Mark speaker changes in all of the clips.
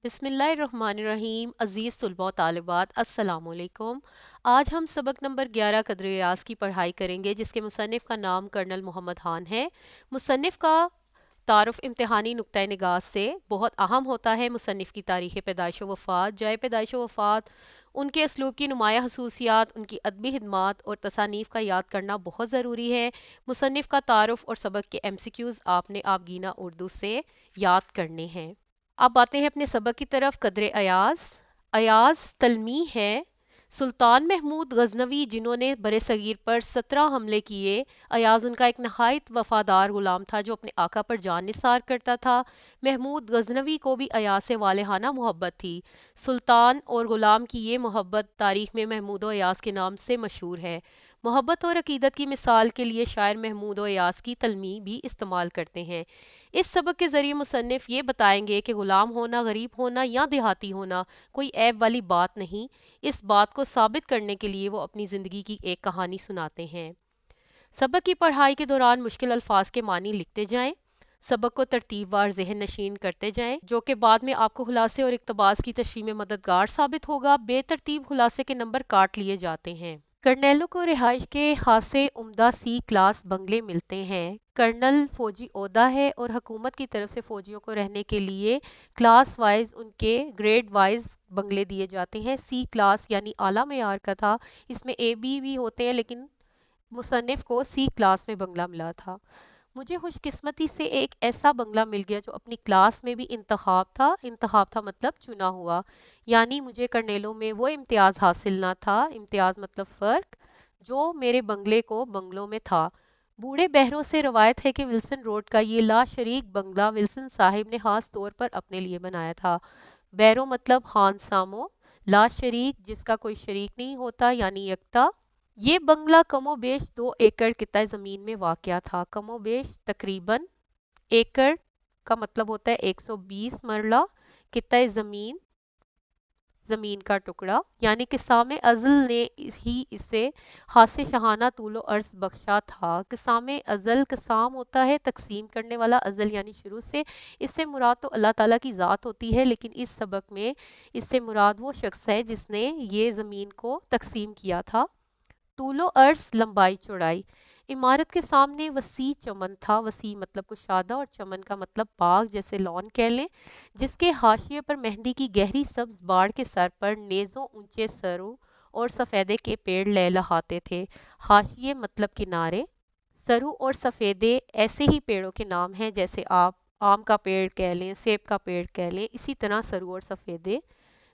Speaker 1: بسم اللہ الرحمن الرحیم عزیز طلباء و طالبات السلام علیکم۔ آج ہم سبق نمبر 11 قدر ریاض کی پڑھائی کریں گے جس کے مصنف کا نام کرنل محمد خان ہے۔ مصنف کا تعارف امتحانی نقطہ نگاہ سے بہت اہم ہوتا ہے۔ مصنف کی تاریخ پیدائش و وفات، جائے پیدائش و وفات، ان کے اسلوب کی نمایاں خصوصیات، ان کی ادبی خدمات اور تصانیف کا یاد کرنا بہت ضروری ہے۔ مصنف کا تعارف اور سبق کے ایم سی کیوز آپ نے آبگینہ اردو سے یاد کرنے ہیں۔ اب آتے ہیں اپنے سبق کی طرف۔ قدر ایاز۔ ایاز تلمیح ہے سلطان محمود غزنوی جنہوں نے برِ صغیر پر 17 حملے کیے۔ ایاز ان کا ایک نہایت وفادار غلام تھا جو اپنے آقا پر جان نثار کرتا تھا۔ محمود غزنوی کو بھی ایاز سے والہانہ محبت تھی۔ سلطان اور غلام کی یہ محبت تاریخ میں محمود و ایاز کے نام سے مشہور ہے۔ محبت اور عقیدت کی مثال کے لیے شاعر محمود و ایاز کی تلمیح بھی استعمال کرتے ہیں۔ اس سبق کے ذریعے مصنف یہ بتائیں گے کہ غلام ہونا، غریب ہونا یا دیہاتی ہونا کوئی عیب والی بات نہیں۔ اس بات کو ثابت کرنے کے لیے وہ اپنی زندگی کی ایک کہانی سناتے ہیں۔ سبق کی پڑھائی کے دوران مشکل الفاظ کے معنی لکھتے جائیں۔ سبق کو ترتیب وار ذہن نشین کرتے جائیں جو کہ بعد میں آپ کو خلاصے اور اقتباس کی تشریح میں مددگار ثابت ہوگا۔ بے ترتیب خلاصے کے نمبر کاٹ لیے جاتے ہیں۔ کرنیلوں کو رہائش کے خاصے عمدہ سی کلاس بنگلے ملتے ہیں۔ کرنل فوجی عہدہ ہے اور حکومت کی طرف سے فوجیوں کو رہنے کے لیے کلاس وائز ان کے گریڈ وائز بنگلے دیے جاتے ہیں۔ سی کلاس یعنی اعلیٰ معیار کا تھا۔ اس میں اے بی بھی ہوتے ہیں لیکن مصنف کو سی کلاس میں بنگلہ ملا تھا۔ مجھے خوش قسمتی سے ایک ایسا بنگلہ مل گیا جو اپنی کلاس میں بھی انتخاب تھا مطلب چنا ہوا، یعنی مجھے کرنیلوں میں وہ امتیاز حاصل نہ تھا، امتیاز مطلب فرق، جو میرے بنگلے کو بنگلوں میں تھا۔ بوڑھے بہروں سے روایت ہے کہ ولسن روڈ کا یہ لا شریک بنگلہ ولسن صاحب نے خاص طور پر اپنے لیے بنایا تھا۔ بہروں مطلب خان سامو، لا شریک جس کا کوئی شریک نہیں ہوتا یعنی یکتا۔ یہ بنگلہ کم و بیش 2 ایکڑ خطہ زمین میں واقع تھا۔ کم و بیش تقریباً، ایکڑ کا مطلب ہوتا ہے 120 مرلہ، خطہ زمین زمین کا ٹکڑا، یعنی کہ سام ازل نے ہی اسے خاص شاہانہ طول و عرض بخشا تھا۔ قسام ازل، قسام ہوتا ہے تقسیم کرنے والا، ازل یعنی شروع سے۔ اس سے مراد تو اللہ تعالیٰ کی ذات ہوتی ہے لیکن اس سبق میں اس سے مراد وہ شخص ہے جس نے یہ زمین کو تقسیم کیا تھا۔ طول و عرض لمبائی چوڑائی۔ عمارت کے سامنے وسیع چمن تھا۔ وسیع مطلب کشادہ اور چمن کا مطلب باغ جیسے لان کہہ لیں، جس کے حاشیے پر مہندی کی گہری سبز باڑ کے سر پر نیزوں اونچے سرو اور سفیدے کے پیڑ لہلہاتے تھے۔ حاشیے مطلب کنارے۔ سرو اور سفیدے ایسے ہی پیڑوں کے نام ہیں جیسے آپ آم کا پیڑ کہہ لیں، سیب کا پیڑ کہہ لیں، اسی طرح سرو اور سفیدے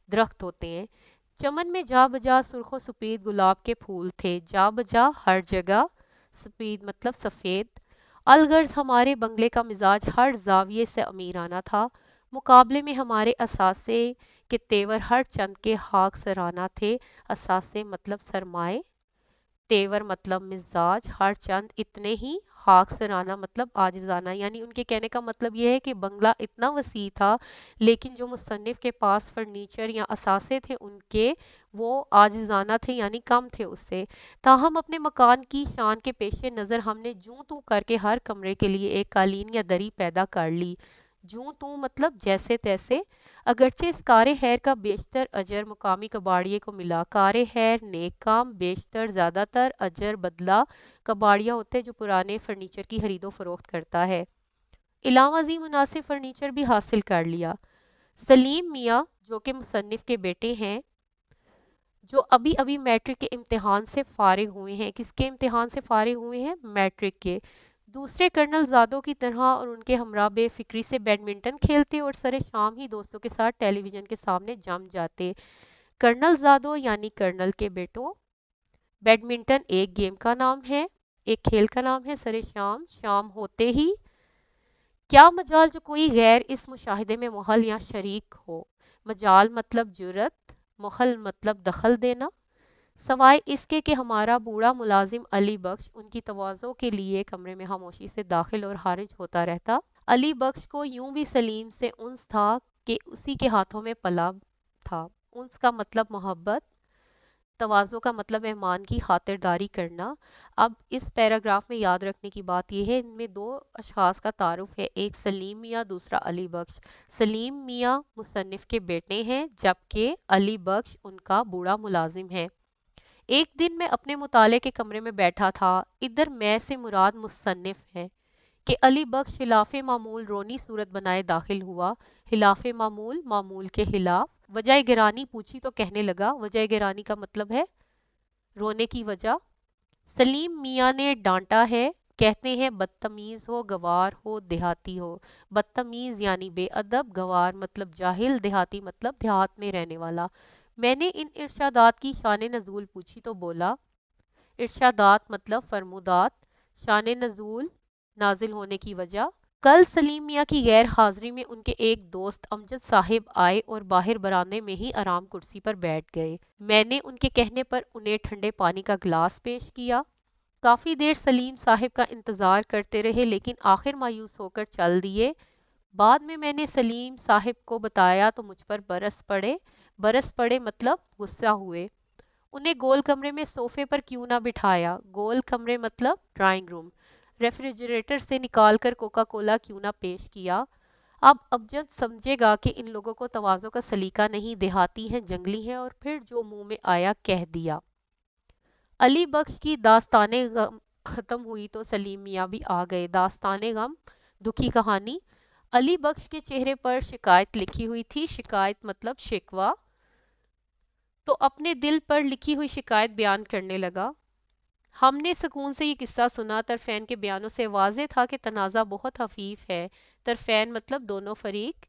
Speaker 1: درخت ہوتے ہیں۔ چمن میں جا بجا سرخ و سفید گلاب کے پھول تھے۔ جا بجا ہر جگہ، سفید مطلب سفید۔ الغرض ہمارے بنگلے کا مزاج ہر زاویے سے امیرانہ تھا۔ مقابلے میں ہمارے اثاثے کے تیور ہر چند کے خاک سرانہ تھے۔ اثاثے مطلب سرمائے، تیور مطلب مزاج، ہر چند اتنے ہی، خاک سرانہ مطلب عاجزانہ، یعنی ان کے کہنے کا مطلب یہ ہے کہ بنگلہ اتنا وسیع تھا لیکن جو مصنف کے پاس فرنیچر یا اثاثے تھے ان کے وہ عاجزانہ تھے یعنی کم تھے اس سے۔ تاہم اپنے مکان کی شان کے پیش نظر ہم نے جوں توں کر کے ہر کمرے کے لیے ایک قالین یا دری پیدا کر لی۔ جوں توں مطلب جیسے تیسے۔ اگرچہ اس کار خیر کا بیشتر اجر مقامی کباڑیے کو ملا۔ کار خیر نیک کام، بیشتر زیادہ تر، اجر بدلہ کباڑیا ہوتے جو پرانے فرنیچر کی خرید و فروخت کرتا ہے۔ علاوہ ازیں مناسب فرنیچر بھی حاصل کر لیا۔ سلیم میاں جو کہ مصنف کے بیٹے ہیں، جو ابھی ابھی میٹرک کے امتحان سے فارغ ہوئے ہیں۔ کس کے امتحان سے فارغ ہوئے ہیں؟ میٹرک کے۔ دوسرے کرنل زادوں کی طرح اور ان کے ہمراہ بے فکری سے بیڈمنٹن کھیلتے اور سر شام ہی دوستوں کے ساتھ ٹیلی ویژن کے سامنے جم جاتے۔ کرنل زادوں یعنی کرنل کے بیٹوں۔ بیڈمنٹن ایک گیم کا نام ہے، ایک کھیل کا نام ہے۔ سر شام، شام ہوتے ہی۔ کیا مجال جو کوئی غیر اس مشاہدے میں مخل یا شریک ہو۔ مجال مطلب جرات، مخل مطلب دخل دینا۔ سوائے اس کے کہ ہمارا بوڑھا ملازم علی بخش ان کی تواضع کے لیے کمرے میں خاموشی سے داخل اور خارج ہوتا رہتا۔ علی بخش کو یوں بھی سلیم سے انس تھا کہ اسی کے ہاتھوں میں پلا تھا۔ انس کا مطلب محبت۔ तवाज़ो का मतलब मेहमान की खातिरदारी करना। अब इस पैराग्राफ में याद रखने की बात यह है, इनमें दो अशखास का तारुफ है, एक सलीम मियाँ, दूसरा अली बख्श। सलीम मियाँ मुसन्निफ के बेटे हैं, जबकि अली बख्श उनका बूढ़ा मुलाजिम है। एक दिन मैं अपने मुताले के कमरे में बैठा था। इधर मैं से मुराद मुसन्निफ है कि अली बख्श खिलाफ मामूल रोनी सूरत बनाए दाखिल हुआ। खिलाफ मामूल, मामूल के खिलाफ। वजह गिरानी पूछी तो कहने लगा, वजह गिरानी का मतलब है रोने की वजह। सलीम मियाँ ने डांटा है। कहते हैं बदतमीज हो, गवार हो, देहाती हो। बदतमीज यानी बेअदब, गवार मतलब जाहिल, देहाती मतलब देहात में रहने वाला। मैंने इन इरशादात की शान नजूल पूछी तो बोला, इरशादात मतलब फरमुदात, शान नजूल नाजिल होने की वजह। कल सलीम मियाँ की गैर हाजिरी में उनके एक दोस्त अमजद साहिब आए और बाहर बरामदे में ही आराम कुर्सी पर बैठ गए। मैंने उनके कहने पर उन्हें ठंडे पानी का गिलास पेश किया। काफी देर सलीम साहिब का इंतजार करते रहे, लेकिन आखिर मायूस होकर चल दिए। बाद में मैंने सलीम साहिब को बताया तो मुझ पर बरस पड़े। बरस पड़े मतलब गुस्सा हुए। उन्हें गोल कमरे में सोफे पर क्यों ना बिठाया। गोल कमरे मतलब ड्राइंग रूम। रेफ्रिजरेटर से निकाल कर कोका कोला क्यों ना पेश किया। अब अबजद समझेगा कि इन लोगों को तवाज़ो का सलीका नहीं, देहाती हैं, जंगली हैं, और फिर जो मुंह में आया कह दिया। अली बख्श की दास्ताने गम खत्म हुई तो सलीम मियाँ भी आ गए। दास्ताने गम, दुखी कहानी। अली बख्श के चेहरे पर शिकायत लिखी हुई थी। शिकायत मतलब शिकवा। तो अपने दिल पर लिखी हुई शिकायत बयान करने लगा। हमने सुकून से ये किस्सा सुना। तरफैन के बयानों से वाज़ेह था कि तनाज़ा बहुत हफीफ है। तरफैन मतलब दोनों फरीक,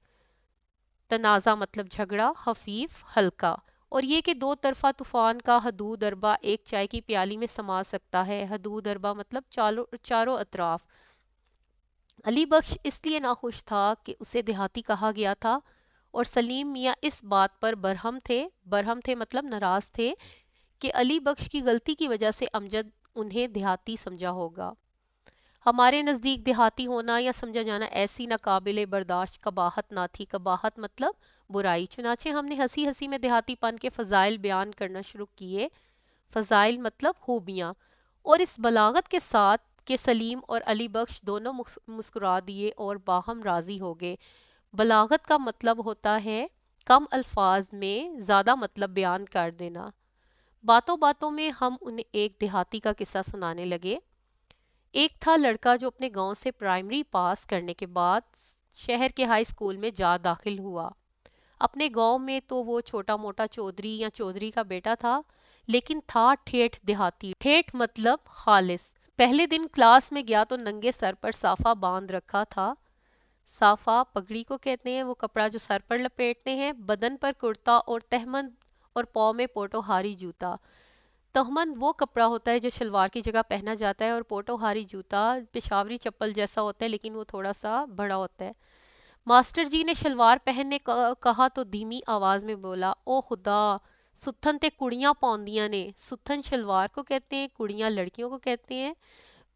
Speaker 1: तनाज़ा मतलब झगड़ा, हफीफ हल्का। और ये कि दो तरफा तूफान का हदूद अरबा एक चाय की प्याली में समा सकता है। हदूद अरबा मतलब चारों अतराफ। अली बख्श इसलिए नाखुश था कि उसे देहाती कहा गया था, और सलीम मियाँ इस बात पर बरहम थे। बरहम थे मतलब नाराज थे कि अली बख्श की गलती की वजह से अमजद उन्हें देहाती समझा होगा। हमारे नज़दीक देहाती होना या समझा जाना ऐसी नाकाबिले बर्दाश्त कबाहत ना थी। कबाहत मतलब बुराई। चुनाचे हमने हंसी हंसी में देहातीपन के फजाइल बयान करना शुरू किए। फजाइल मतलब खूबियाँ। और इस बलागत के साथ कि सलीम और अली बख्श दोनों मुस्कुरा दिए और बाहम राजी हो गए। बलागत का मतलब होता है कम अल्फाज में ज़्यादा मतलब बयान कर देना। बातों बातों में हम उन्हें एक देहाती का किस्सा सुनाने लगे। एक था लड़का जो अपने गांव से प्राइमरी पास करने के बाद शहर के हाई स्कूल में जा दाखिल हुआ। अपने गांव में तो वो छोटा मोटा चौधरी या चौधरी का बेटा था, लेकिन था ठेठ देहाती। ठेठ मतलब खालिस। पहले दिन क्लास में गया तो नंगे सर पर साफा बांध रखा था। साफा पगड़ी को कहते हैं, वो कपड़ा जो सर पर लपेटते हैं। बदन पर कुर्ता और तहमद, और पाँव में पोटोहारी जूता। तहमद वो कपड़ा होता है जो शलवार की जगह पहना जाता है, और पोटोहारी जूता पेशावरी चप्पल जैसा होता है, लेकिन वो थोड़ा सा बड़ा होता है। मास्टर जी ने शलवार पहनने कहा तो धीमी आवाज में बोला, ओ खुदा, सुथन ते कुड़ियां पौंदियां ने। सुथन शलवार को कहते हैं, कुड़ियां लड़कियों को कहते हैं।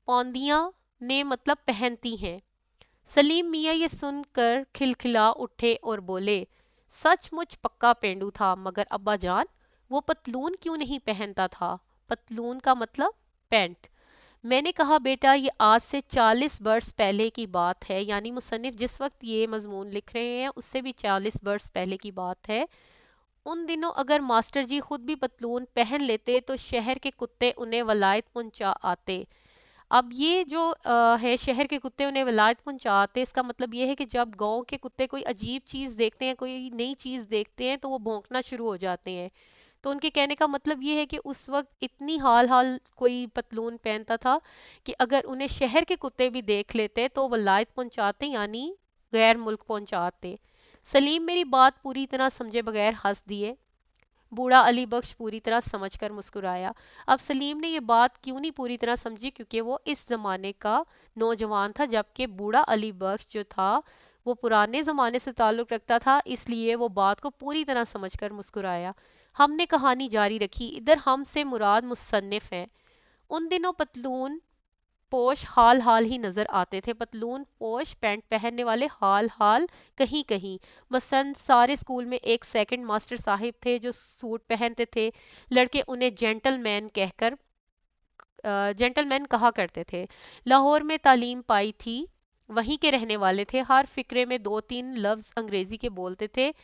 Speaker 1: पौंदियां ने मतलब पहनती हैं। सलीम मियाँ ये सुनकर खिलखिला उठे और बोले, सचमुच पक्का पेंडू था, मगर अब्बा जान वो पतलून क्यों नहीं पहनता था। पतलून का मतलब पैंट। मैंने कहा, बेटा ये आज से 40 बरस पहले की बात है, यानी मुसन्निफ जिस वक्त ये मजमून लिख रहे हैं उससे भी 40 बरस पहले की बात है। उन दिनों अगर मास्टर जी खुद भी पतलून पहन लेते तो शहर के कुत्ते उन्हें वलायत पहुंचा आते। अब ये जो है शहर के कुत्ते उन्हें विलायत पहुंचाते, इसका मतलब ये है कि जब गांव के कुत्ते कोई अजीब चीज देखते हैं, कोई नई चीज देखते हैं, तो वो भौंकना शुरू हो जाते हैं। तो उनके कहने का मतलब ये है कि उस वक्त इतनी हाल हाल कोई पतलून पहनता था कि अगर उन्हें शहर के कुत्ते भी देख लेते तो वलायत पहुंचाते, यानी गैर मुल्क पहुंचाते। सलीम मेरी बात पूरी तरह समझे बगैर हंस दिए। बूढ़ा अली बख्श पूरी तरह समझकर मुस्कुराया। अब सलीम ने ये बात क्यों नहीं पूरी तरह समझी, क्योंकि वो इस जमाने का नौजवान था, जबकि बूढ़ा अली बख्श जो था वो पुराने जमाने से ताल्लुक रखता था, इसलिए वो बात को पूरी तरह समझकर मुस्कुराया। हमने कहानी जारी रखी। इधर हम से मुराद मुसन्निफ है। उन दिनों पतलून पोश हाल हाल ही नजर आते थे, पतलून पोश पैंट पहनने वाले हाल हाल कहीं कहीं। मसलन सारे स्कूल में एक सेकंड मास्टर साहिब थे जो सूट पहनते थे। लड़के उन्हें जेंटलमैन कहा करते थे। लाहौर में तालीम पाई थी, वहीं के रहने वाले थे, हर फिक्रे में दो तीन लफ्ज अंग्रेजी के बोलते थे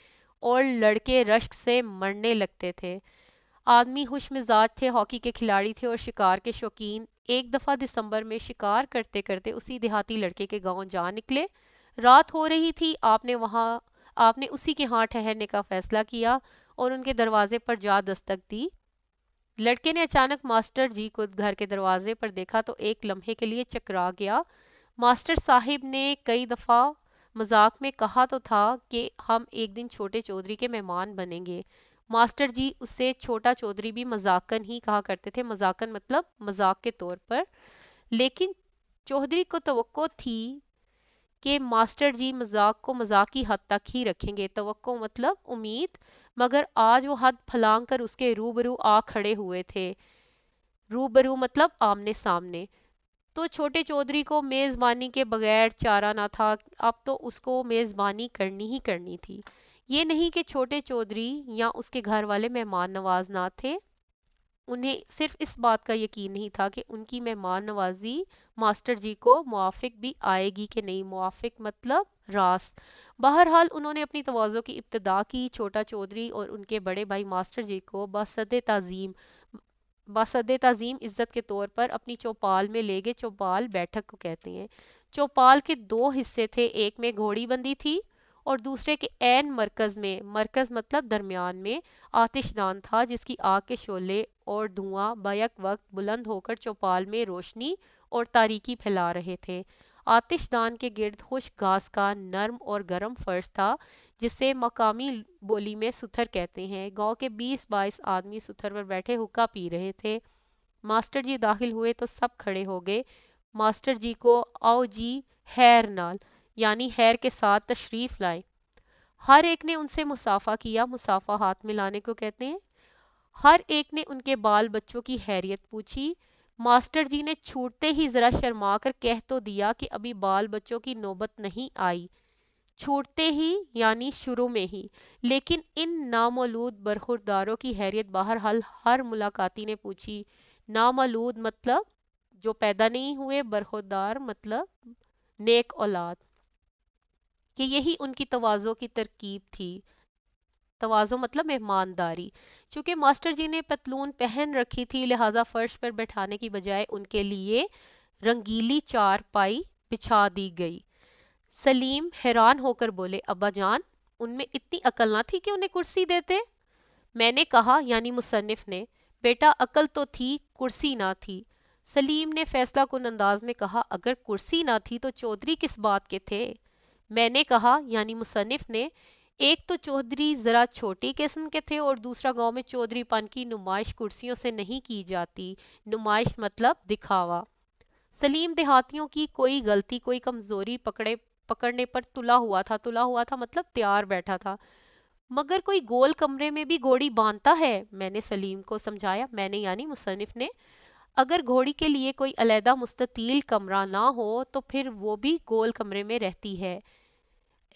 Speaker 1: और लड़के रश्क से मरने लगते थे। आदमी खुश मिजाज थे, हॉकी के खिलाड़ी थे और शिकार के शौकीन। एक दफा दिसंबर में शिकार करते करते उसी देहाती लड़के के गांव जा निकले। रात हो रही थी, आपने उसी के यहाँ ठहरने का फैसला किया और उनके दरवाजे पर जा दस्तक दी। लड़के ने अचानक मास्टर जी को घर के दरवाजे पर देखा तो एक लम्हे के लिए चकरा गया। मास्टर साहिब ने कई दफा मजाक में कहा तो था कि हम एक दिन छोटे चौधरी के मेहमान बनेंगे। मास्टर जी उससे छोटा चौधरी भी मजाकन ही कहा करते थे, मजाकन मतलब मजाक के तौर पर। लेकिन चौधरी को तवक्को थी कि मास्टर जी मजाक को मजाक की हद तक ही रखेंगे, तवक्को मतलब उम्मीद। मगर आज वो हद फलांग कर उसके रूबरू आ खड़े हुए थे। रूबरू मतलब आमने सामने। तो छोटे चौधरी को मेजबानी के बगैर चारा ना था, अब तो उसको मेजबानी करनी ही करनी थी। ये नहीं कि छोटे चौधरी या उसके घर वाले मेहमान नवाज ना थे, उन्हें सिर्फ इस बात का यकीन नहीं था कि उनकी मेहमान नवाजी मास्टर जी को मुआफिक भी आएगी कि नहीं। मुआफिक मतलब रास। बहरहाल उन्होंने अपनी तवाज़ो की इब्तिदा की। छोटा चौधरी और उनके बड़े भाई मास्टर जी को बसद ताज़ीम इज्जत के तौर पर अपनी चौपाल में ले गए। चौपाल बैठक को कहते हैं। चौपाल के दो हिस्से थे, एक में घोड़ी बंदी थी और दूसरे के ऐन मरकज में, मरकज मतलब दरमियान में, आतिशदान था जिसकी आग के शोले और धुआं बैक वक्त बुलंद होकर चौपाल में रोशनी और तारीकी फैला रहे थे। आतिशदान के गिर्द खुश्क घास का नर्म और गर्म फर्श था जिसे मकामी बोली में सुथर कहते हैं। गांव के 20-22 आदमी सुथर पर बैठे हुक्का पी रहे थे। मास्टर जी दाखिल हुए तो सब खड़े हो गए। मास्टर जी को आओ जी खैर नाल यानी खैर के साथ तशरीफ लाए। हर एक ने उनसे मुसाफा किया, मुसाफा हाथ मिलाने को कहते हैं। हर एक ने उनके बाल बच्चों की हैरियत पूछी। मास्टर जी ने छूटते ही जरा शर्मा कर कह तो दिया कि अभी बाल बच्चों की नौबत नहीं आई। छूटते ही यानी शुरू में ही। लेकिन इन नामौलूद बरखुरदारों की हैरियत बहरहाल हर मुलाकाती ने पूछी। नामौलूद मतलब जो पैदा नहीं हुए, बरखुरदार मतलब नेक औलाद, कि यही उनकी तवाज़ो की तरकीब थी। तवाज़ो मतलब मेहमानदारी। चूंकि मास्टर जी ने पतलून पहन रखी थी लिहाजा फर्श पर बैठाने की बजाय उनके लिए रंगीली चारपाई बिछा दी गई। सलीम हैरान होकर बोले, अब्बा जान, उनमें इतनी अकल ना थी कि उन्हें कुर्सी देते। मैंने कहा यानी मुसन्निफ ने, बेटा अकल तो थी, कुर्सी ना थी। सलीम ने फैसला कुन अंदाज में कहा, अगर कुर्सी ना थी तो चौधरी किस बात के थे। मैंने कहा यानी मुसन्निफ ने, एक तो चौधरी जरा छोटी किस्म के थे और दूसरा गांव में चौधरीपन की नुमाइश कुर्सियों से नहीं की जाती। नुमाइश मतलब दिखावा। सलीम देहातियों की कोई गलती कोई कमजोरी पकड़ने पर तुला हुआ था मतलब तैयार बैठा था। मगर कोई गोल कमरे में भी घोड़ी बांधता है, मैंने सलीम को समझाया, मैंने यानी मुसन्निफ ने। अगर घोड़ी के लिए कोई अलहदा मुस्ततील कमरा ना हो तो फिर वो भी गोल कमरे में रहती है।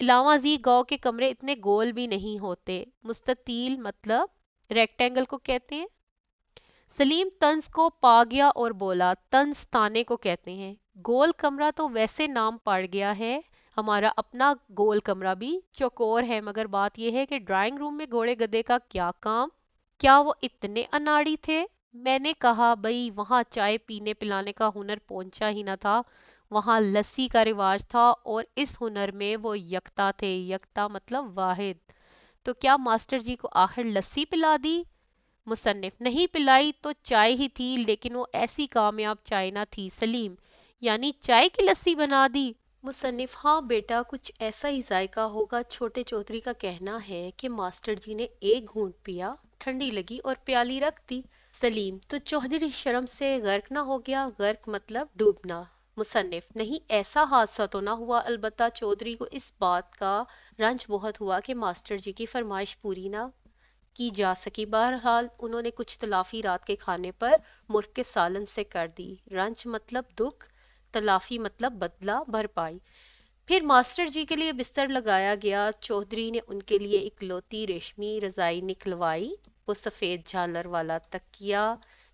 Speaker 1: इलावाजी गांव के कमरे इतने गोल भी नहीं होते। मुस्ततील मतलब रेक्टेंगल को कहते हैं। सलीम तंज को पा गया और बोला, तंज ताने को कहते हैं। गोल कमरा तो वैसे नाम पड़ गया है, हमारा अपना गोल कमरा भी चौकोर है, मगर बात यह है कि ड्राइंग रूम में घोड़े गधे का क्या काम। क्या वो इतने अनाड़ी थे। मैंने कहा, भाई वहां चाय पीने पिलाने का हुनर पहुंचा ही ना था, वहां लस्सी का रिवाज था और इस हुनर में वो यकता थे। यकता मतलब वाहिद। तो क्या मास्टर जी को आखिर लस्सी पिला दी। मुसन्निफ, नहीं पिलाई तो चाय ही थी, लेकिन वो ऐसी कामयाब चाय ना थी। सलीम, यानी चाय की लस्सी बना दी। मुसन्निफ, हाँ बेटा, कुछ ऐसा ही जायका होगा। छोटे चौधरी का कहना है कि मास्टर जी ने एक घूंट पिया, ठंडी लगी और प्याली रख दी। सलीम, तो चौधरी शर्म से गर्क ना हो गया। गर्क मतलब डूबना। मुसन्निफ, नहीं ऐसा हादसा तो ना हुआ, अलबत्ता चौधरी को इस बात का रंज बहुत हुआ कि मास्टर जी की फरमाइश पूरी ना की जा सकी। बहरहाल उन्होंने कुछ तलाफी रात के खाने पर मुर्ग के सालन से कर दी। रंज मतलब दुख। तलाफी मतलब बदला, भरपाई। फिर मास्टर जी के लिए बिस्तर लगाया गया। चौधरी ने उनके लिए इकलौती रेशमी रजाई निकलवाई। वो सफेद झालर वाला तकिया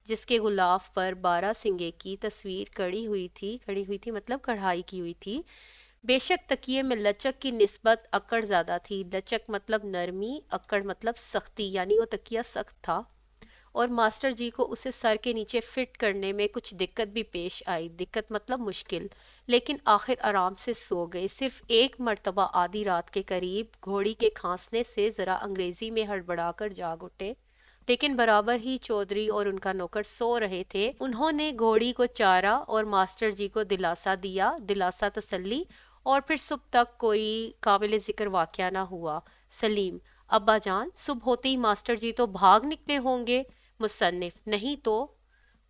Speaker 1: जिसके गुलाफ पर 12 सिंगे की तस्वीर कड़ी हुई थी मतलब कढ़ाई की हुई थी। बेशक तकिए में लचक की निस्बत अकड़ ज्यादा थी। लचक मतलब नरमी, अकड़ मतलब सख्ती, यानी वो तकिया सख्त था। और मास्टर जी को उसे सर के नीचे फिट करने में कुछ दिक्कत भी पेश आई। दिक्कत मतलब मुश्किल। लेकिन आखिर आराम से सो गए। सिर्फ एक मर्तबा आधी रात के करीब घोड़ी के खांसने से जरा अंग्रेजी में हड़बड़ाकर जाग उठे। लेकिन बराबर ही चौधरी और उनका नौकर सो रहे थे। उन्होंने घोड़ी को चारा और मास्टर जी को दिलासा दिया, दिलासा तसल्ली। और फिर सुबह तक कोई काबिल जिक्र वाकया ना हुआ। सलीम: अब्बा जान, सुबह होते ही मास्टर जी तो भाग निकले होंगे। मुसन्निफ: नहीं तो।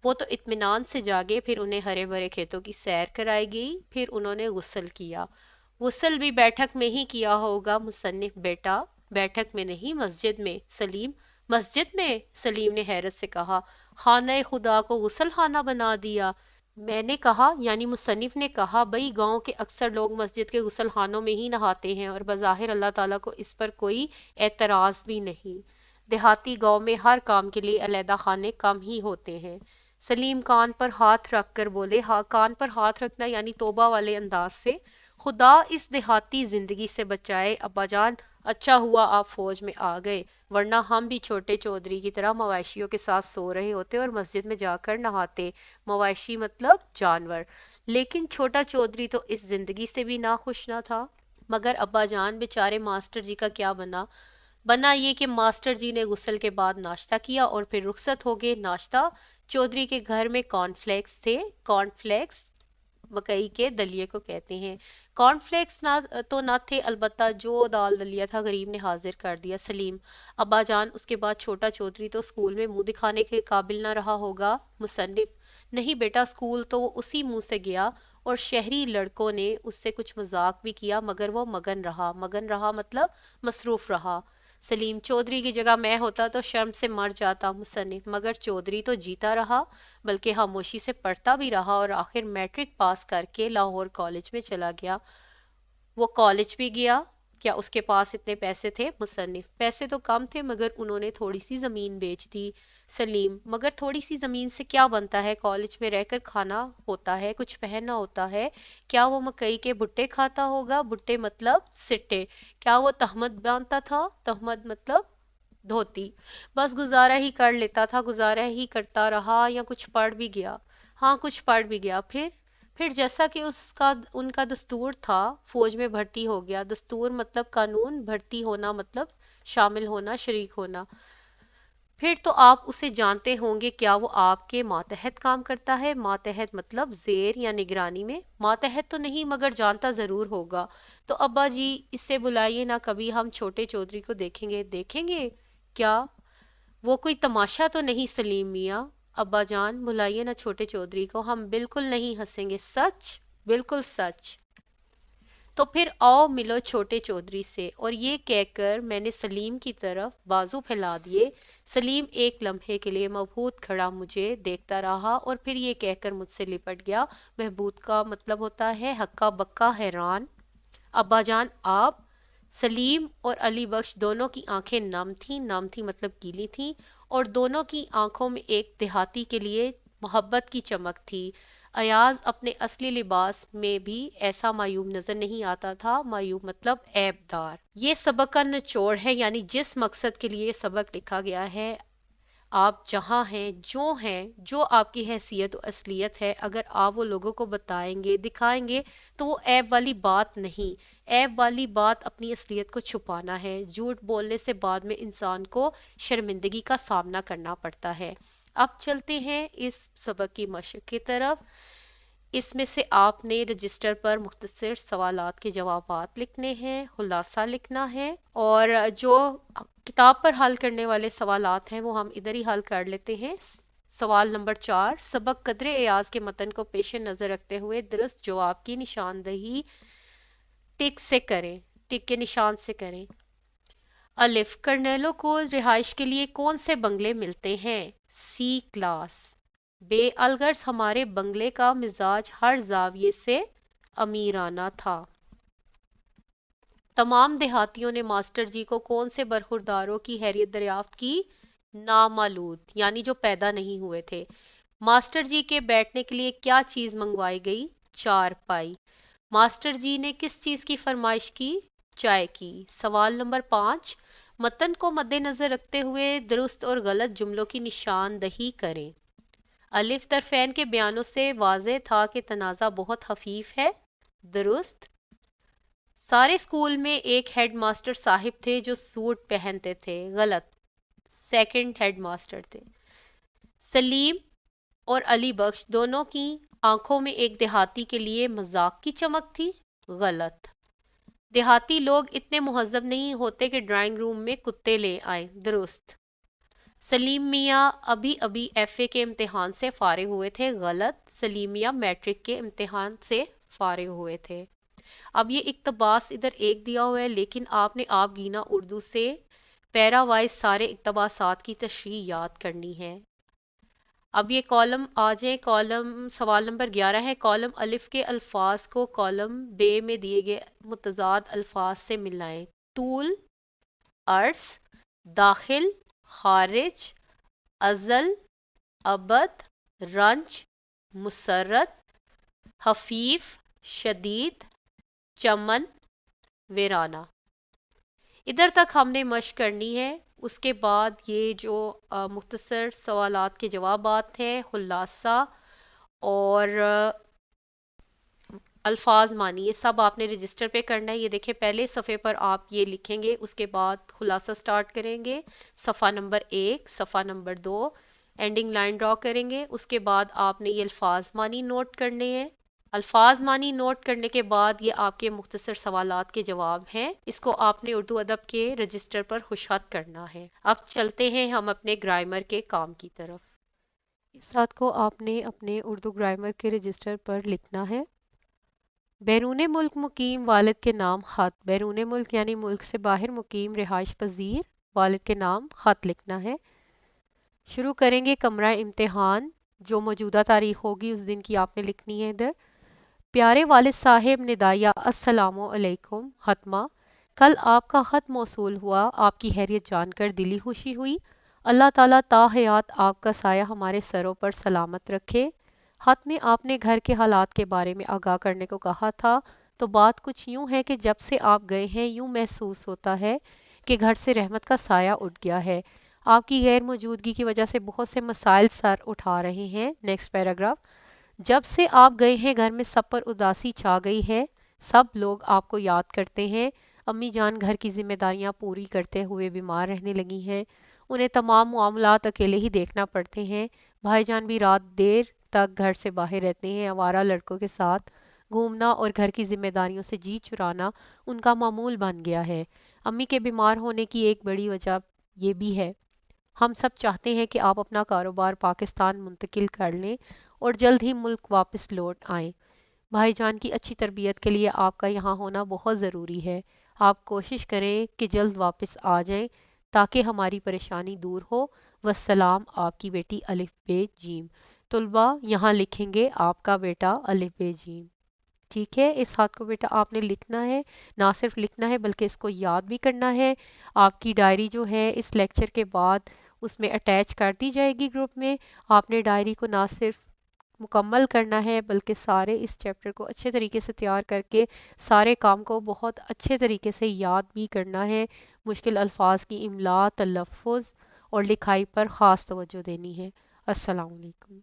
Speaker 1: वो तो इत्मीनान से जागे, फिर उन्हें हरे भरे खेतों की सैर कराई गई, फिर उन्होंने गुस्ल किया। गुस्ल भी बैठक में ही किया होगा। मुसन्निफ: बेटा, बैठक में नहीं, मस्जिद में। सलीम: मस्जिद में? सलीम ने हैरत से कहा। खाना खुदा को गुस्ल खाना बना दिया? मैंने कहा, यानी मुसन्निफ ने कहा, भाई गांव के अक्सर लोग मस्जिद के गुस्ल खानों में ही नहाते हैं और बज़ाहिर अल्लाह ताला को इस पर कोई एतराज भी नहीं। देहाती गांव में हर काम के लिए अलहदा खाने कम ही होते हैं। सलीम कान पर हाथ रख कर बोले। हाँ, कान पर हाथ रखना यानी तौबा वाले अंदाज से। खुदा इस देहाती जिंदगी से बचाए अब्बाजान। अच्छा हुआ आप फौज में आ गए, वरना हम भी छोटे चौधरी की तरह मवेशियों के साथ सो रहे होते और मस्जिद में जाकर नहाते। मवेशी मतलब जानवर। लेकिन छोटा चौधरी तो इस जिंदगी से भी नाखुश ना था। मगर अब्बाजान, बेचारे मास्टर जी का क्या बना? बना ये कि मास्टर जी ने गुस्ल के बाद नाश्ता किया और फिर रुखसत हो गए। नाश्ता? चौधरी के घर में कॉर्नफ्लेक्स थे। कॉर्नफ्लेक्स मकई के दलिए को कहते हैं। कॉर्नफ्लेक्स ना तो ना थे, अलबत्ता जो दाल दलिया था गरीब ने हाजिर कर दिया। सलीम: अब्बा जान, उसके बाद छोटा चौधरी तो स्कूल में मुंह दिखाने के काबिल ना रहा होगा। मुसन्निफ: नहीं बेटा, स्कूल तो वो उसी मुंह से गया और शहरी लड़कों ने उससे कुछ मजाक भी किया, मगर वो मगन रहा। मगन रहा मतलब मसरूफ रहा। सलीम: चौधरी की जगह मैं होता तो शर्म से मर जाता। मुसन्निफ: मगर चौधरी तो जीता रहा, बल्कि खामोशी से पढ़ता भी रहा और आखिर मैट्रिक पास करके लाहौर कॉलेज में चला गया। वो कॉलेज भी गया। क्या उसके पास इतने पैसे थे? मुसन्निफ: पैसे तो कम थे, मगर उन्होंने थोड़ी सी जमीन बेच दी। सलीम: मगर थोड़ी सी जमीन से क्या बनता है? कॉलेज में रहकर खाना होता है, कुछ पहनना होता है। क्या वो मकई के भुट्टे खाता होगा? भुट्टे मतलब सिट्टे। क्या वो तहमद बांधता था? तहमद मतलब धोती। बस गुजारा ही कर लेता था, गुजारा ही करता रहा, या कुछ पढ़ भी गया? हाँ, कुछ पढ़ भी गया। फिर जैसा कि उसका उनका दस्तूर था, फौज में भर्ती हो गया। दस्तूर मतलब कानून, भर्ती होना मतलब शामिल होना, शरीक होना। फिर तो आप उसे जानते होंगे। क्या वो आपके मातहत काम करता है? मातहत मतलब जेर या निगरानी में। मातहत तो नहीं, मगर जानता जरूर होगा। तो अब्बा जी, इससे बुलाइए ना, कभी हम छोटे चौधरी को देखेंगे। देखेंगे? क्या वो कोई तमाशा तो नहीं? सलीम मियाँ: अब्बा जान, बुलाइए ना छोटे चौधरी को, हम बिल्कुल नहीं हंसेंगे। सच? बिल्कुल सच। तो फिर आओ मिलो छोटे चौधरी से। और ये कहकर मैंने सलीम की तरफ बाजू फैला दिए। सलीम एक लम्हे के लिए मबहूत खड़ा मुझे देखता रहा और फिर ये कहकर मुझसे लिपट गया। महबूत का मतलब होता है हक्का बक्का, हैरान। अब्बाजान आप? सलीम और अली बख्श दोनों की आंखें नम थी मतलब गीली थी, और दोनों की आंखों में एक देहाती के लिए मोहब्बत की चमक थी। अयाज अपने असली लिबास में भी ऐसा मायूब नजर नहीं आता था। मायूब मतलब ऐबदार। ये सबक का निचोड़ है, यानी जिस मकसद के लिए सबक लिखा गया है। आप जहाँ हैं, जो आपकी हैसियत और असलियत है, अगर आप वो लोगों को बताएंगे, दिखाएंगे, तो वो ऐब वाली बात नहीं। ऐब वाली बात अपनी असलियत को छुपाना है। झूठ बोलने से बाद में इंसान को शर्मिंदगी का सामना करना पड़ता है। अब चलते हैं इस सबक की मशक की तरफ। इसमें से आपने रजिस्टर पर मुख्तसर सवालात के जवाबात लिखने हैं, खुलासा लिखना है, और जो किताब पर हल करने वाले सवालात हैं वो हम इधर ही हल कर लेते हैं। सवाल नंबर 4: सबक कदरे एयाज के मतन को पेश नज़र रखते हुए दुरुस्त जवाब की निशानदही टिक से करें, टिक के निशान से करें। अलिफ: कर्नेलों को रिहाइश के लिए कौन से बंगले मिलते हैं? सी क्लास। بے الغرض ہمارے بنگلے کا مزاج ہر زاویے سے امیرانہ تھا۔ تمام دیہاتیوں نے ماسٹر جی کو کون سے برخورداروں کی خیریت دریافت کی؟ نامولود، یعنی جو پیدا نہیں ہوئے تھے۔ ماسٹر جی کے بیٹھنے کے لیے کیا چیز منگوائی گئی؟ چارپائی۔ ماسٹر جی نے کس چیز کی فرمائش کی؟ چائے کی۔ سوال نمبر 5، متن کو مد نظر رکھتے ہوئے درست اور غلط جملوں کی نشاندہی کریں۔ الف طرفین کے بیانوں سے واضح تھا کہ تنازع بہت خفیف ہے، درست۔ سارے اسکول میں ایک ہیڈ ماسٹر صاحب تھے جو سوٹ پہنتے تھے، غلط، سیکنڈ ہیڈ ماسٹر تھے۔ سلیم اور علی بخش دونوں کی آنکھوں میں ایک دیہاتی کے لیے مذاق کی چمک تھی، غلط۔ دیہاتی لوگ اتنے مہذب نہیں ہوتے کہ ڈرائنگ روم میں کتے لے آئیں، درست۔ سلیم میاں ابھی ابھی ایف اے کے امتحان سے فارغ ہوئے تھے، غلط۔ سلیم میاں میٹرک کے امتحان سے فارغ ہوئے تھے۔ اب یہ اقتباس ادھر ایک دیا ہوا ہے، لیکن آپ نے آپ گینا اردو سے پیرا وائز سارے اقتباسات کی تشریح یاد کرنی ہے۔ اب یہ کالم آ جائیں، کالم سوال نمبر 11 ہے، کالم الف کے الفاظ کو کالم بے میں دیے گئے متضاد الفاظ سے ملائیں۔ طول، عرض، داخل، خارج، ازل، ابد، رنج، مسرت، خفیف، شدید، چمن، ویرانہ۔ ادھر تک ہم نے مشق کرنی ہے، اس کے بعد یہ جو مختصر سوالات کے جوابات ہیں، خلاصہ اور الفاظ مانی، یہ سب آپ نے رجسٹر پہ کرنا ہے۔ یہ دیکھیں پہلے صفحے پر آپ یہ لکھیں گے، اس کے بعد خلاصہ سٹارٹ کریں گے، صفحہ نمبر 1، صفحہ نمبر 2، اینڈنگ لائن ڈرا کریں گے۔ اس کے بعد آپ نے یہ الفاظ مانی نوٹ کرنے ہیں۔ الفاظ مانی نوٹ کرنے کے بعد یہ آپ کے مختصر سوالات کے جواب ہیں، اس کو آپ نے اردو ادب کے رجسٹر پر خشخط کرنا ہے۔ اب چلتے ہیں ہم اپنے گرامر کے کام کی طرف۔ اس بات کو آپ نے اپنے اردو گرامر کے رجسٹر پر لکھنا ہے۔ بیرون ملک مقیم والد کے نام خط، بیرون ملک یعنی ملک سے باہر مقیم رہائش پذیر والد کے نام خط لکھنا ہے۔ شروع کریں گے کمرہ امتحان، جو موجودہ تاریخ ہوگی اس دن کی آپ نے لکھنی ہے ادھر۔ پیارے والد صاحب ندائیہ السلام علیکم، خطمہ، کل آپ کا خط موصول ہوا، آپ کی خیریت جان کر دلی خوشی ہوئی، اللہ تعالیٰ تا حیات آپ کا سایہ ہمارے سروں پر سلامت رکھے۔ خط میں آپ نے گھر کے حالات کے بارے میں آگاہ کرنے کو کہا تھا، تو بات کچھ یوں ہے کہ جب سے آپ گئے ہیں یوں محسوس ہوتا ہے کہ گھر سے رحمت کا سایہ اٹھ گیا ہے۔ آپ کی غیر موجودگی کی وجہ سے بہت سے مسائل سر اٹھا رہے ہیں۔ نیکسٹ پیراگراف، جب سے آپ گئے ہیں گھر میں سب پر اداسی چھا گئی ہے، سب لوگ آپ کو یاد کرتے ہیں، امی جان گھر کی ذمہ داریاں پوری کرتے ہوئے بیمار رہنے لگی ہیں، انہیں تمام معاملات اکیلے ہی دیکھنا پڑتے ہیں، بھائی جان بھی رات دیر تک گھر سے باہر رہتے ہیں، آوارہ لڑکوں کے ساتھ گھومنا اور گھر کی ذمہ داریوں سے جی چرانا ان کا معمول بن گیا ہے۔ امی کے بیمار ہونے کی ایک بڑی وجہ یہ بھی ہے، ہم سب چاہتے ہیں کہ آپ اپنا کاروبار پاکستان منتقل کر لیں اور جلد ہی ملک واپس لوٹ آئیں۔ بھائی جان کی اچھی تربیت کے لیے آپ کا یہاں ہونا بہت ضروری ہے، آپ کوشش کریں کہ جلد واپس آ جائیں تاکہ ہماری پریشانی دور ہو۔ والسلام، آپ کی بیٹی الف بے جیم۔ طلبہ یہاں لکھیں گے آپ کا بیٹا الف بے جیم، ٹھیک ہے؟ اس خط کو بیٹا آپ نے لکھنا ہے، نہ صرف لکھنا ہے بلکہ اس کو یاد بھی کرنا ہے۔ آپ کی ڈائری جو ہے اس لیکچر کے بعد اس میں اٹیچ کر دی جائے گی گروپ میں۔ آپ نے ڈائری کو نہ صرف مکمل کرنا ہے بلکہ سارے اس چیپٹر کو اچھے طریقے سے تیار کر کے سارے کام کو بہت اچھے طریقے سے یاد بھی کرنا ہے۔ مشکل الفاظ کی املاء، تلفظ اور لکھائی پر خاص توجہ دینی ہے۔ السلام علیکم۔